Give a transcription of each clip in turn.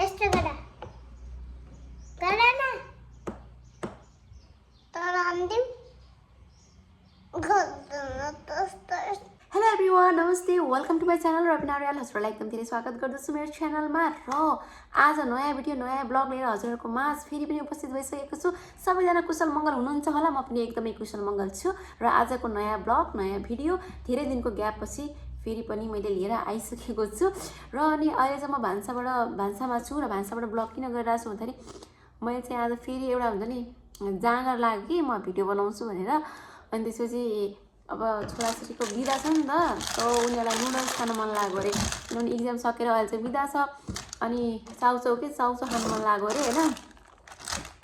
यस्तो गर न तर अन्तिम हेलो एभ्रिवान, नमस्ते, welcome to my channel Rabina Aryal. हजुरहरूलाई एकदम धेरै स्वागत गर्दछु मेरो च्यानलमा। र आज नयाँ भिडियो नयाँ ब्लग लिएर हजुरहरूको माझ फेरि पनि उपस्थित भइसकेको छु। सबैजना कुशल मङ्गल हुनुहुन्छ होला, म पनि एकदमै कुशल मङ्गल छु। र आजको नयाँ ब्लग नयाँ भिडियो धेरै दिनको ग्यापपछि फेरि पनि मैले लिएर आइसकेको छु। र अनि अहिले चाहिँ म भान्सामा छु र भान्साबाट ब्लग किन गरिरहेको छु भन्दाखेरि मैले चाहिँ आज फेरि एउटा हुन्छ नि जाँगर लाग्यो कि म भिडियो बनाउँछु भनेर। अनि त्यसपछि अब छोराछोरीको बिदा छ नि त, उनीहरूलाई नुडल्स खान मन लाग्यो अरे। किनभने इक्जाम सकेर अहिले चाहिँ बिदा छ, अनि चाउचाउ खानु मन लाग्यो अरे होइन।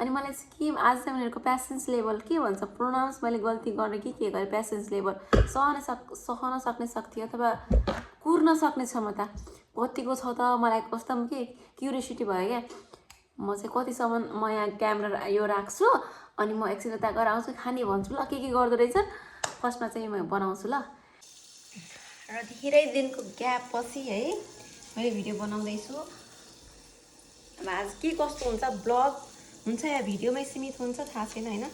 अनि मलाई चाहिँ के आज चाहिँ उनीहरूको पेसेन्स लेभल के भन्छ, प्रोनाउन्स मैले गल्ती गरेँ कि के गरेँ, पेसेन्स लेभल सहन सक्ने शक्ति अथवा कुर्न सक्ने क्षमता कतिको छ त मलाई कस्तो के क्युरियोसिटी भयो क्या। म चाहिँ कतिसम्म म यहाँ क्यामेरा यो राख्छु अनि म एकछिन यता गएर आउँछु, खाने भन्छु ल के गर्दो रहेछ। फर्स्टमा चाहिँ म बनाउँछु ल। र धेरै दिनको ग्याप पछि है मैले भिडियो बनाउँदैछु। अब आज के कस्तो हुन्छ, ब्लग हुन्छ या भिडियोमै सीमित हुन्छ थाहा छैन होइन,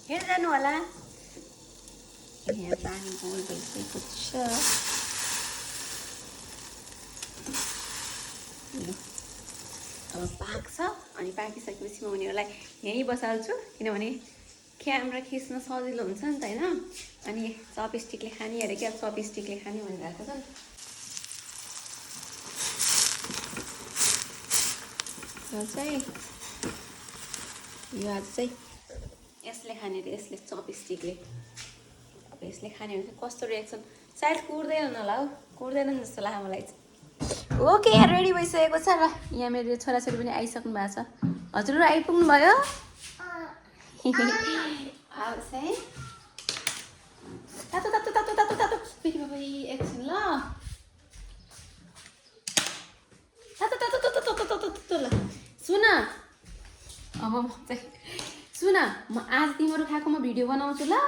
हेर्दै जानु होला। यहाँ पानी बोइल भइसकेको छ। अब पाक्छ अनि पाकिसकेपछि म उनीहरूलाई यहीँ बसाल्छु, किनभने क्यामेरा खिच्न सजिलो हुन्छ नि त होइन। अनि चपस्टिकले खाने अरे क्या, चपस्टिकले खाने भनिरहेको छ नि। यो आज चाहिँ यसले खाने अरे, यसले चपस्टिकले। अब यसले खाने भने चाहिँ कस्तो रिएक्सन, सायद कुर्दैन होला हौ, कुर्दैन जस्तो लाग्यो मलाई चाहिँ। ओके, रेडी भइसकेको छ। र यहाँ मेरो छोराछोरी पनि आइसक्नु भएको छ। हजुरहरू आइपुग्नु भयो? आउँछ है, तातो तातो तातो तातो तातो फेरि बाबा एकछिन ल, तातो तातो तातो तातो तातो तातो ल। सुन अब म चाहिँ सुन, म आज तिम्रो खाएको म भिडियो बनाउँछु ल।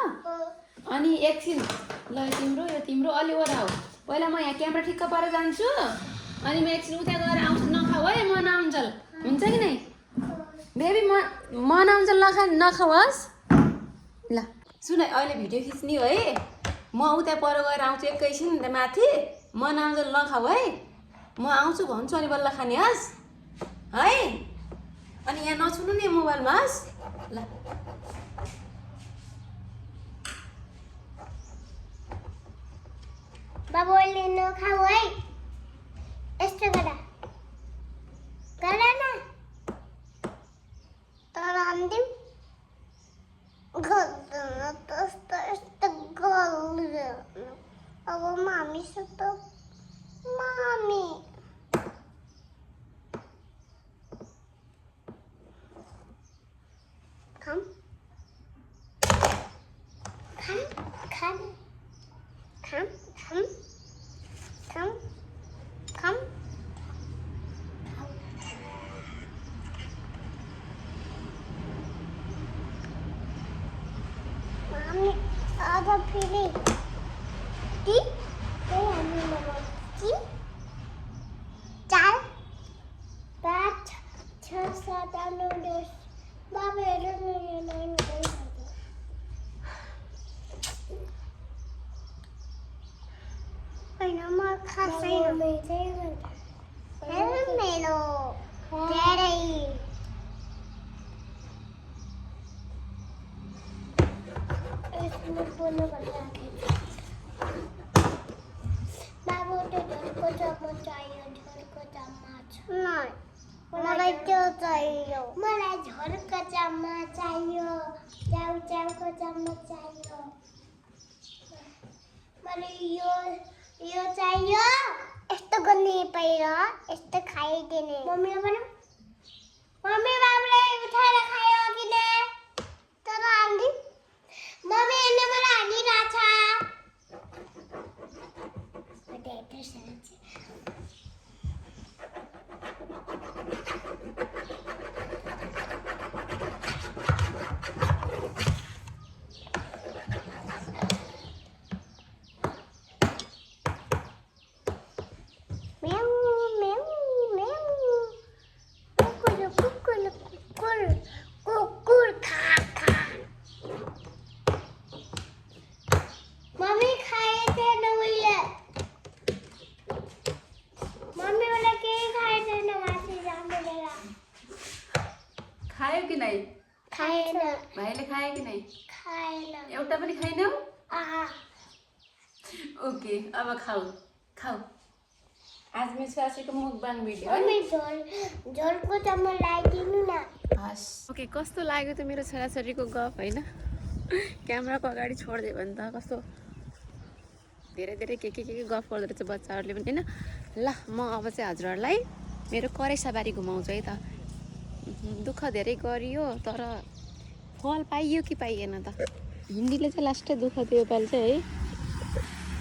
अनि एकछिन ल, यो तिम्रो अलि वरा हो। पहिला म यहाँ क्यामेरा ठिक्क पारेर जान्छु, अनि म एकछिन उता गएर आउँछु। नखाऊ है, म नआउन्जेल हुन्छ कि नै बेबी, म नआउन्जेल नखाओस् ल। सुन अहिले भिडियो खिच्ने हो है, म उता पर गएर आउँछु एकैछिन माथि, म नआउन्जेल नखाऊ है। म आउँछु भन्छु अनि बल्ल खाने हस् है। अनि यहाँ नछुनु नि मोबाइलमा हस् ल। बाबुले नखाऊ है, यस्तो गर न तर अन्तिम यस्तो गर्दैन। अब मामीसित मामी खाम खाम खाम खाम खाम खाम खाम मामी आज फेरि ती हामी लगाउँछौँ 4 5 6 7 8 9 10 बाबा हेर्नु यो लाइन गइसक्यो। होइन म खासैन हेर मेरो धेरै यसमा बोल्नु भनिराखेको बाबु त्यो झोलको चम्मच चाहियो, झोलको चम्मच नै मलाई त्यो चाहियो, मलाई झोलको चम्मच चाहियो, च्याउको चम्मच चाहियो, मलाई यो चाहियो। यस्तो गर्ने पहिरो यस्तो खाइदिने। मम्मीले भन्यो मम्मी बाबुले उठाएर खायो कि न, तर आन्टी मम्मी हेर्नु मलाई हानिरहेछ। Meow. भाइले खाए कि नै? खाएन। एउटा पनि खाइनौ? आहा। ओके अब खाऊ खाऊ। आज मेरो छोराछोरीको मुखबाङ भिडियो है। मम्मी झोलको त म लगाइदिनु न। हस्। ओके कस्तो लाग्यो त मेरो छोराछोरीको गफ होइन? क्यामेराको अगाडि छोडिदियो भने त कस्तो धेरै धेरै के गफ गर्दो रहेछ बच्चाहरूले पनि होइन। ल म अब चाहिँ हजुरहरूलाई मेरो करेसाबारी घुमाउँछु है त। दुःख धेरै गरियो तर फल पाइयो कि पाइएन त? हिन्दीले चाहिँ लास्टै दुःख दियो योपालि चाहिँ है।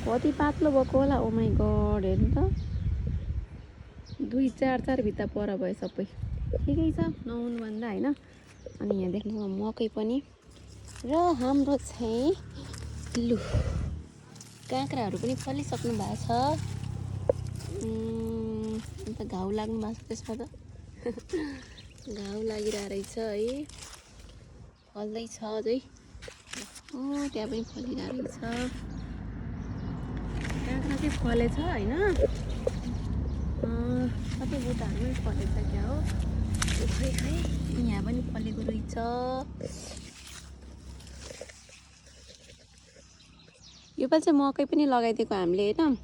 कति पातलो भएको होला। ओ माई गड हेर्नु त 2-4 भित्ता पर भयो सबै। ठिकै छ नहुनुभन्दा होइन। अनि यहाँ देख्नु मकै पनि र हाम्रो चाहिँ लु काँक्राहरू पनि फलिसक्नु भएको छ। अन्त घाउ लाग्नु भएको छ त्यसमा त घाउ लागिरहेको रहेछ है। फल्दैछ अझै। त्यहाँ पनि फलिरहेको रहेछ। काँक्रा चाहिँ फलेछ होइन। सबै बुट्टाहरू पनि फलेछ क्या हो। खै यहाँ पनि फलेको रहेछ। योपालि चाहिँ मकै पनि लगाइदिएको हामीले होइन।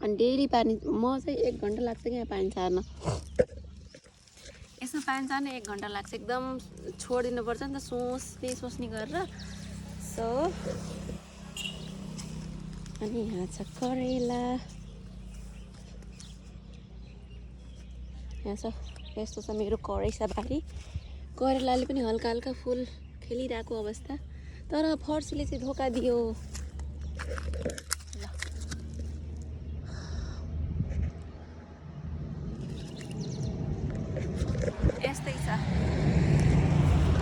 अनि डेली पानी म चाहिँ 1 घन्टा लाग्छ कि यहाँ पानी छर्न। यसमा पानी छर्न 1 घन्टा लाग्छ। एकदम छोडिदिनुपर्छ नि त सोच्ने गरेर। सो अनि यहाँ छ करेला। यहाँ छ यस्तो छ मेरो करेसाबारी। करेलाले पनि हल्का हल्का फुल खेलिरहेको अवस्था। तर फर्सीले चाहिँ धोका दियो। यस्तै छ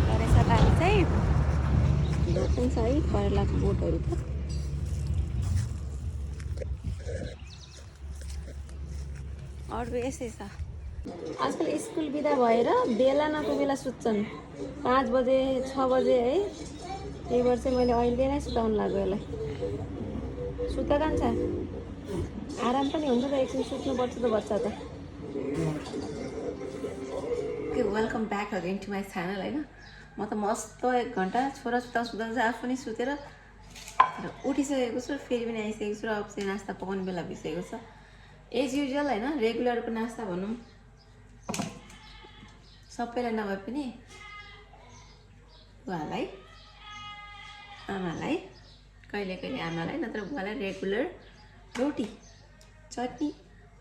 करेसाबारी चाहिँ। धोका छ है करेलाको बोटहरू त। अरू यस्तै छ। आजकल स्कुल बिदा भएर बेला नको बेला सुत्छन्। 5 बजे 6 बजे है। त्यही भएर चाहिँ मैले अहिले नै सुताउनु लाग्यो यसलाई। सुता जान्छ आराम पनि हुन्छ त। एकछिन सुत्नुपर्छ त बच्चा त। Okay welcome back again to my channel होइन। म त मस्त 1 घन्टा छोरा सुताउँदा चाहिँ आफू पनि सुतेर उठिसकेको छु। फेरि पनि आइसकेको छु र अब चाहिँ नास्ता पकाउने बेला भइसकेको छ। एज युजुअल होइन रेगुलरको नास्ता भनौँ। सबैलाई नभए पनि बुवालाई आमालाई कहिले कहिले आमालाई नत्र बुवालाई रेगुलर रोटी चटनी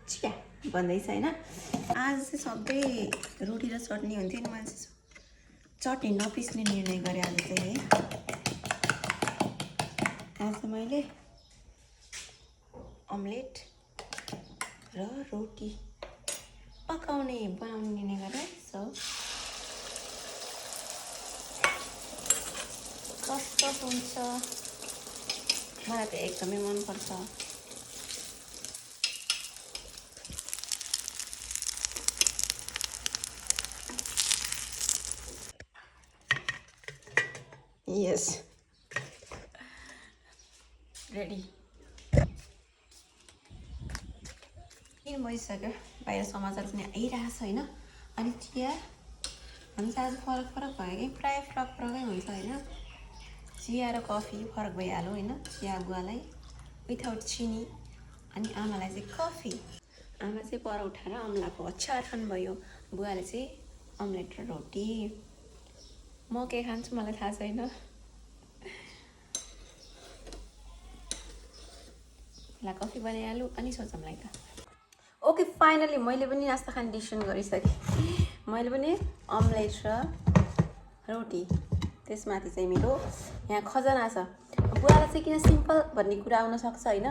चिया भन्दैछ होइन। आज चाहिँ सधैँ रोटी र चटनी हुन्थ्यो नि। मैले चटनी नपिस्ने निर्णय गरेँ आज चाहिँ है। आज मैले अमलेट र रोटी बनाउने निर्णय गरेँ। सो कस्तो हुन्छ मलाई त एकदमै मनपर्छ। यस रेडी। किन बसिसक्यो बाहिर समाचार पनि आइरहेछ होइन। अनि चिया हामी चाहिँ आज फरक भयो कि प्रायः फरकै हुन्छ होइन। चिया र कफी फरक भइहाल्यो होइन। चिया बुवालाई विथआउट चिनी अनि आमालाई चाहिँ कफी। आमा चाहिँ परौठा र अमलाको अचार खानुभयो। बुवाले चाहिँ अमलेट र रोटी। म के खान्छु मलाई थाहा छैन। ल कफी बनाइहाल्नु अनि सोचौँलाई त। ओके फाइनली मैले पनि नास्ता खाने डिसिसन गरिसकेँ। मैले पनि अमलेट र रोटी त्यसमाथि चाहिँ मेरो यहाँ खजना छ। बुवालाई चाहिँ किन सिम्पल भन्ने कुरा आउनसक्छ होइन।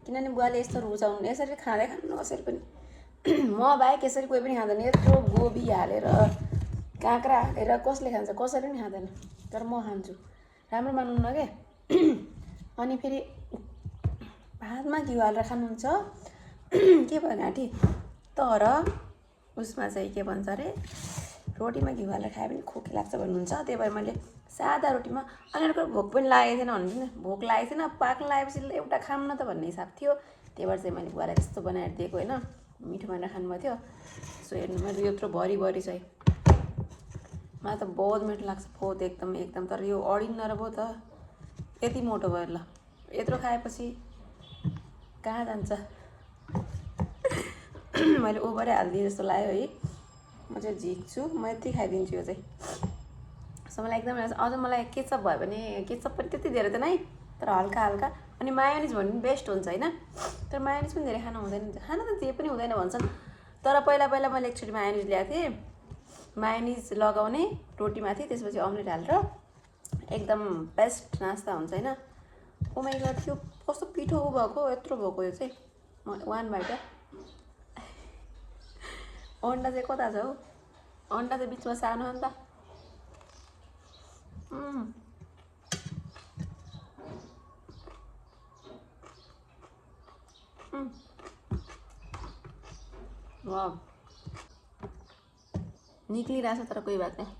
किनभने बुवाले यस्तो रुचाउनु यसरी खाँदै खानु कसरी पनि। म बाहेक यसरी कोही पनि खाँदैन। यत्रो गोबी हालेर काँक्रा हालेर कसले खान्छ? कसैले पनि खाँदैन। तर म खान्छु। राम्रो मान्नुहुन्न क्या। अनि फेरि भातमा घिउ हालेर खानुहुन्छ के भयो घाँटी। तर उसमा चाहिँ के भन्छ अरे रोटीमा घिउ हालेर खायो भने खोकी लाग्छ भन्नुहुन्छ। त्यही भएर मैले सादा रोटीमा अनि अर्को भोक पनि लागेको थिएन भन्नु नि। भोक लागेको थिएन पाक्न लागेपछि एउटा खाम न त भन्ने हिसाब थियो। त्यही भएर चाहिँ मैले बुवालाई त्यस्तो बनाएर दिएको होइन। मिठो भनेर खानुभएको थियो। सो हेर्नु मेरो यत्रो भरि चाहिँ मलाई त बहुत मिठो लाग्छ बहुत एकदम एकदम। तर यो अडिन्न र भयो त यति मोटो भयो ल। यत्रो खाएपछि कहाँ जान्छ। मैले ओभरै हालिदिएँ जस्तो लाग्यो है। म चाहिँ झिक्छु, म यति खाइदिन्छु यो चाहिँ। सो मलाई एकदम अझ मलाई केचप भयो भने केचप पनि त्यति धेरै त नै, तर हल्का हल्का। अनि मायोनिज भने पनि बेस्ट हुन्छ होइन, तर मायोनिज पनि धेरै खानु हुँदैन, खाना त जे पनि हुँदैन भन्छन्। तर पहिला पहिला मैले एकचोटि मायोनिज ल्याएको थिएँ, मायोनिज लगाउने रोटीमाथि, त्यसपछि अमलेट हालेर एकदम बेस्ट नास्ता हुन्छ होइन। ओ माइ गॉड, त्यो कस्तो पिठो भएको, यत्रो भएको यो चाहिँ। वान बाइट अन्डा चाहिँ कता छ हौ, अन्डा चाहिँ बिचमा सानो हो नि त। वाह, निक्लिरहेछ तर कोही बात नहीं।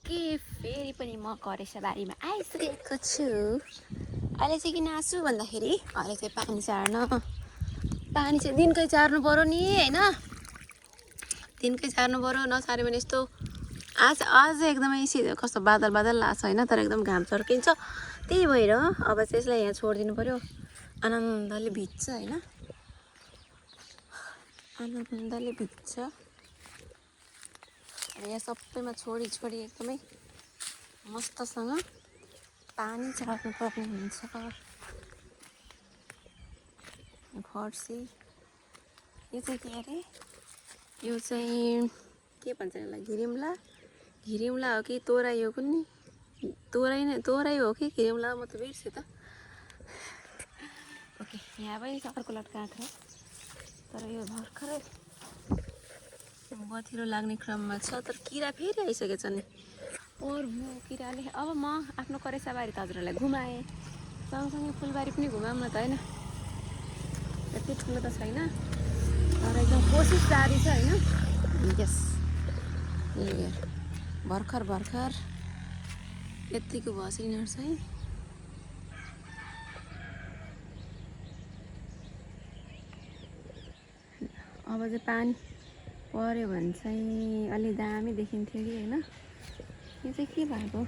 के फेरि पनि म करेसाबारीमा आइसकेको छु। अहिले चाहिँ किन आसु भन्दाखेरि अहिले चाहिँ पानी चार्न, पानी चाहिँ दिनकै चार्नु पऱ्यो नि होइन, दिनकै चार्नु पऱ्यो। नचार्यो भने यस्तो आज एकदमै कस्तो बादल बादल लाग्छ होइन, तर एकदम घाम चर्किन्छ। त्यही भएर अब चाहिँ यसलाई यहाँ छोडिदिनु पऱ्यो, आनन्दले भिज्छ होइन, आनन्दले भिज्छ। यहाँ सबैमा छोडी छोडी एकदमै मस्तसँग पानी चढाउनु पर्ने हुन्छ। फर्सी यो चाहिँ के अरे, यो चाहिँ के भन्छ यसलाई, घिरिम्ला, घिरिम्ला हो कि तोराई हो कुन्नी, तोराई हो कि घिरिम्ला, म त बिर्सेँ त। ओके, यहाँ पनि अर्को लट्का आएको छ, तर यो भर्खरै बथिरो लाग्ने क्रममा छ। तर किरा फेरि आइसकेछ नि, और भू किराले। अब म आफ्नो करेसाबारी त हजुरहरूलाई घुमाएँ, सँगसँगै फुलबारी पनि घुमाऊँ न त होइन। यति ठुलो त छैन, तर एकदम कोसिस जारी छ होइन। यस, भर्खर भर्खर यतिको भएछ यिनीहरू चाहिँ। अब चाहिँ पानी पऱ्यो भने चाहिँ अलि दामी देखिन्थ्यो कि होइन। यो चाहिँ के भएको,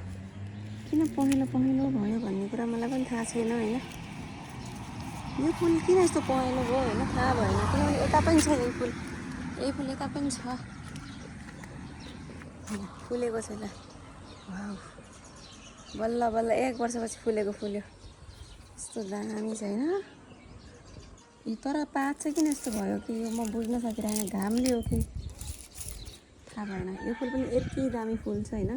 किन पहेँलो पहेँलो भयो भन्ने कुरा मलाई पनि थाहा छैन होइन। यो फुल किन यस्तो पहेँलो भयो होइन थाहा भएन, किनभने यता पनि छ यही फुल, यही फुल यता पनि छ, फुलेको छैन। बल्ल बल्ल 1 वर्षपछि फुलेको फुल्यो, यस्तो दामी छैन। तर पात चाहिँ किन यस्तो भयो कि यो म बुझ्न सकिरहेन, घामले हो कि थाहा भएन। यो फुल पनि यति दामी फुल्छ होइन,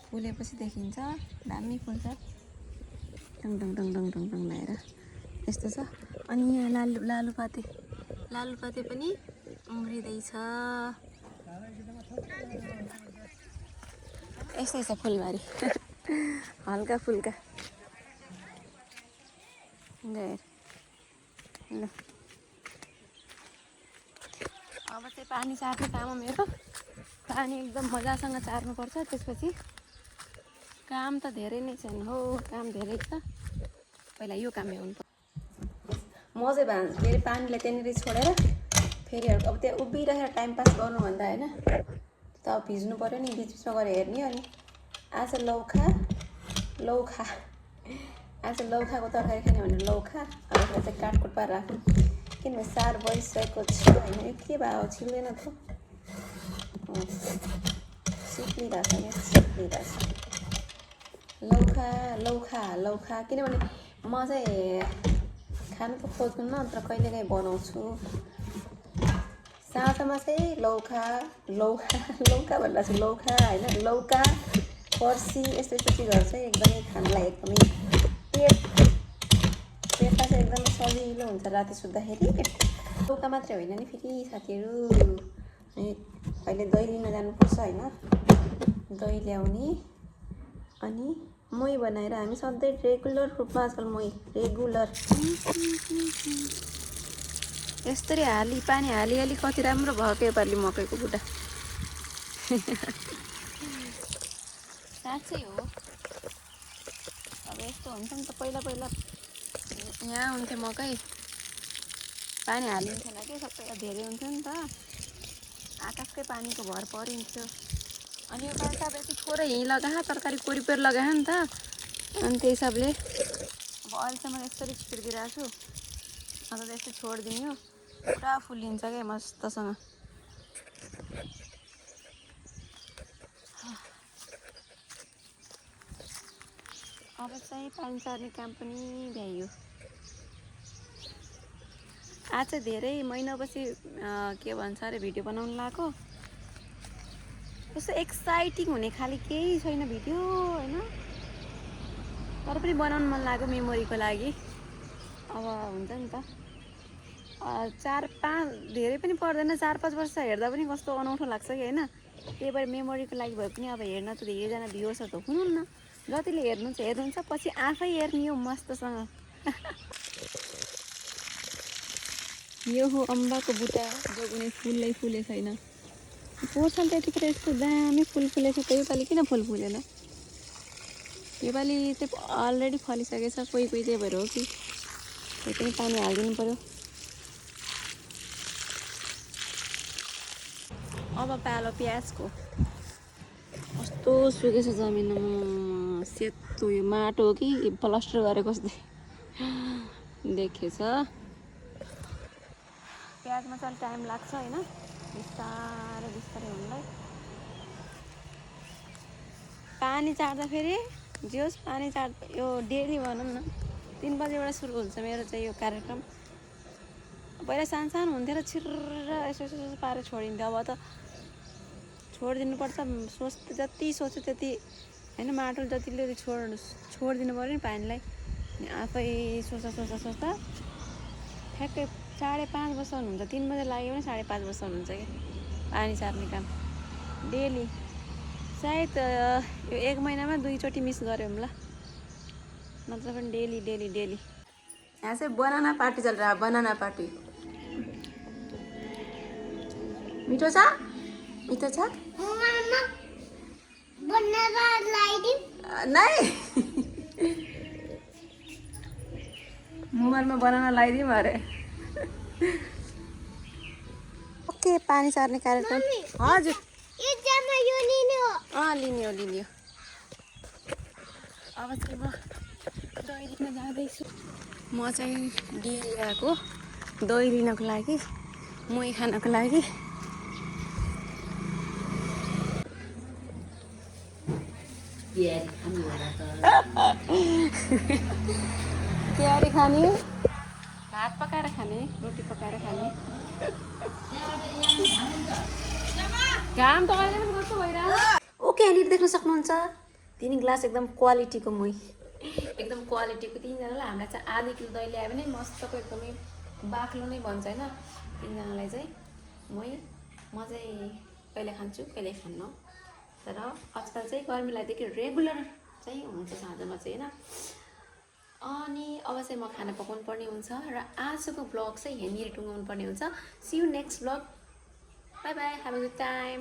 फुलेपछि देखिन्छ दामी फुल्छ, tongue tongue tongue tongue tongue tongue लगाएर यस्तो छ। अनि यहाँ लालुपाते पनि उम्रिँदैछ। यस्तै छ फुलबारी, हल्का फुल्का गएर ल। अब चाहिँ पानी चार्ने काम हो मेरो, पानी एकदम मजासँग चार्नुपर्छ। त्यसपछि काम त धेरै नै छैन हो, काम धेरै छ। पहिला यो काम भ्याउनु पर्छ। म चाहिँ के अरे पानीलाई त्यहाँनिर छोडेर फेरि अब त्यहाँ उभिरहेर टाइम पास गर्नुभन्दा होइन, त अब भिज्नु पऱ्यो नि, बिचबिचमा गएर हेर्ने। अनि आज लौखाको तरकारी खाने भनेर लौखा, अब यसलाई चाहिँ काटकुट पारेर राख्नु, किनभने सार बसिसकेको छ होइन। यो के भयो छिल्दैन त, सिक्लिरहेछ क्या, सिक्लिरहेछ। लौखा किनभने म चाहिँ खानु त खोज्नुहुन्न, तर कहिलेकाहीँ बनाउँछु। साँझमा चाहिँ लौखा भनिरहेको छु, लौखा होइन, लौका फर्सी यस्तो चिजहरू चाहिँ एकदमै खानुलाई एकदमै पेटलाई चाहिँ एकदमै सजिलो हुन्छ राति सुत्दाखेरि। लौका मात्रै होइन नि फेरि साथीहरू, अनि अहिले दही लिन जानुपर्छ होइन, दही ल्याउने। अनि मही बनाएर हामी सधैँ रेगुलर रूपमा, आजकल मही रेगुलर यस्तरी पानी हाली कति राम्रो भयो योपालि मकैको बुट्टा। साँच्चै हो, अब यस्तो हुन्छ नि त। पहिला यहाँ हुन्थ्यो मकै, पानी हालिन्थेन कि सबैलाई धेरै हुन्थ्यो नि त आकाशकै पानीको भर परिन्थ्यो अनि यो पालि त अब यति थोरै हिँड लगायो तरकारी कोरिपेर लगायो नि त अनि त्यही हिसाबले अब अहिलेसम्म यसरी छिर्दिरहेको छु अन्त त यस्तो छोडिदिने हो पुरा फुलिन्छ क्या मस्तसँग अब चाहिँ पानी सार्ने काम पनि भ्याइयो आज चाहिँ धेरै महिनापछि के भन्छ अरे भिडियो बनाउनु लगाएको कस्तो एक्साइटिङ हुने खालि केही छैन भिडियो होइन तर पनि बनाउनु मन लाग्यो मेमोरीको लागि अब हुन्छ नि त 4-5 धेरै पनि पर्दैन 4-5 वर्ष हेर्दा पनि कस्तो अनौठो लाग्छ कि होइन त्यही भएर मेमोरीको लागि भए पनि अब हेर्न त धेरैजना भ्युवर्सहरू त हुनुहुन्न जतिले हेर्नुहुन्छ पछि आफै हेर्ने हो मस्तसँग यो हो अम्बाको बुट्टा जो कुनै फुलै फुले छैन पोहोर साल त यतिखेर यस्तो दामी फुल फुलेको छ योपालि किन फुल फुलेन योपालि चाहिँ अलरेडी फलिसकेछ कोही त्यही भएर हो कि त्यही पनि पानी हालिदिनु पऱ्यो अब पालो प्याजको कस्तो सुकेछ जमिनमा सेतो यो माटो हो कि प्लास्टर गरेको जस्तै देखेछ प्याजमा चाहिँ टाइम लाग्छ होइन बिस्तारै हुनलाई पानी चाड्दा फेरि जे होस् पानी यो डेली भनौँ न 3 बजेबाट सुरु हुन्छ मेरो चाहिँ यो कार्यक्रम पहिला सानो हुन्थ्यो र छिर्र यसो पारेर छोडिन्थ्यो अब त छोडिदिनुपर्छ जति सोच्यो त्यति होइन माटो जतिले छोडिदिनु पऱ्यो नि पानीलाई अनि आफै सोच्दा ठ्याक्कै 5:30 वर्ष हुनुहुन्छ 3 बजे लाग्यो भने 5:30 वर्ष हुनुहुन्छ कि पानी सार्ने काम डेली सायद यो 1 महिनामा 2 चोटि मिस गऱ्यो होला नत्र पनि डेली यहाँ चाहिँ बनाना पार्टी चल रहा है बनाना पार्टी मिठो छ नहीं मोबाइलमा बनाना लगाइदिउँ अरे ओके पानी सार्ने कार्यक्रम हजुर लिने हो अब चाहिँ म दही लिन जाँदैछु म चाहिँ डेली आएको दही लिनको लागि मही खानको लागि तयारी खाने भात पकाएर खाने रोटी पकाएर खाने घाम त अहिले पनि कस्तो भइरहेको ओके यहाँनिर देख्न सक्नुहुन्छ 3 ग्लास एकदम क्वालिटीको मही एकदम क्वालिटीको 3जनालाई हामीलाई चाहिँ आधी किलो दही ल्यायो भने मस्तको एकदमै बाक्लो नै भन्छ होइन 3जनालाई चाहिँ मही म चाहिँ कहिले खान्छु कहिले खान्न तर आजकल चाहिँ गर्मी लाग्दैछ रेगुलर चाहिँ हुन्छ साँझमा चाहिँ होइन अनि अब चाहिँ म खाना पकाउनु पर्ने हुन्छ र आजको ब्लग चाहिँ यहाँनिर टुङ्गाउनु पर्ने हुन्छ see you next blog bye bye have a good time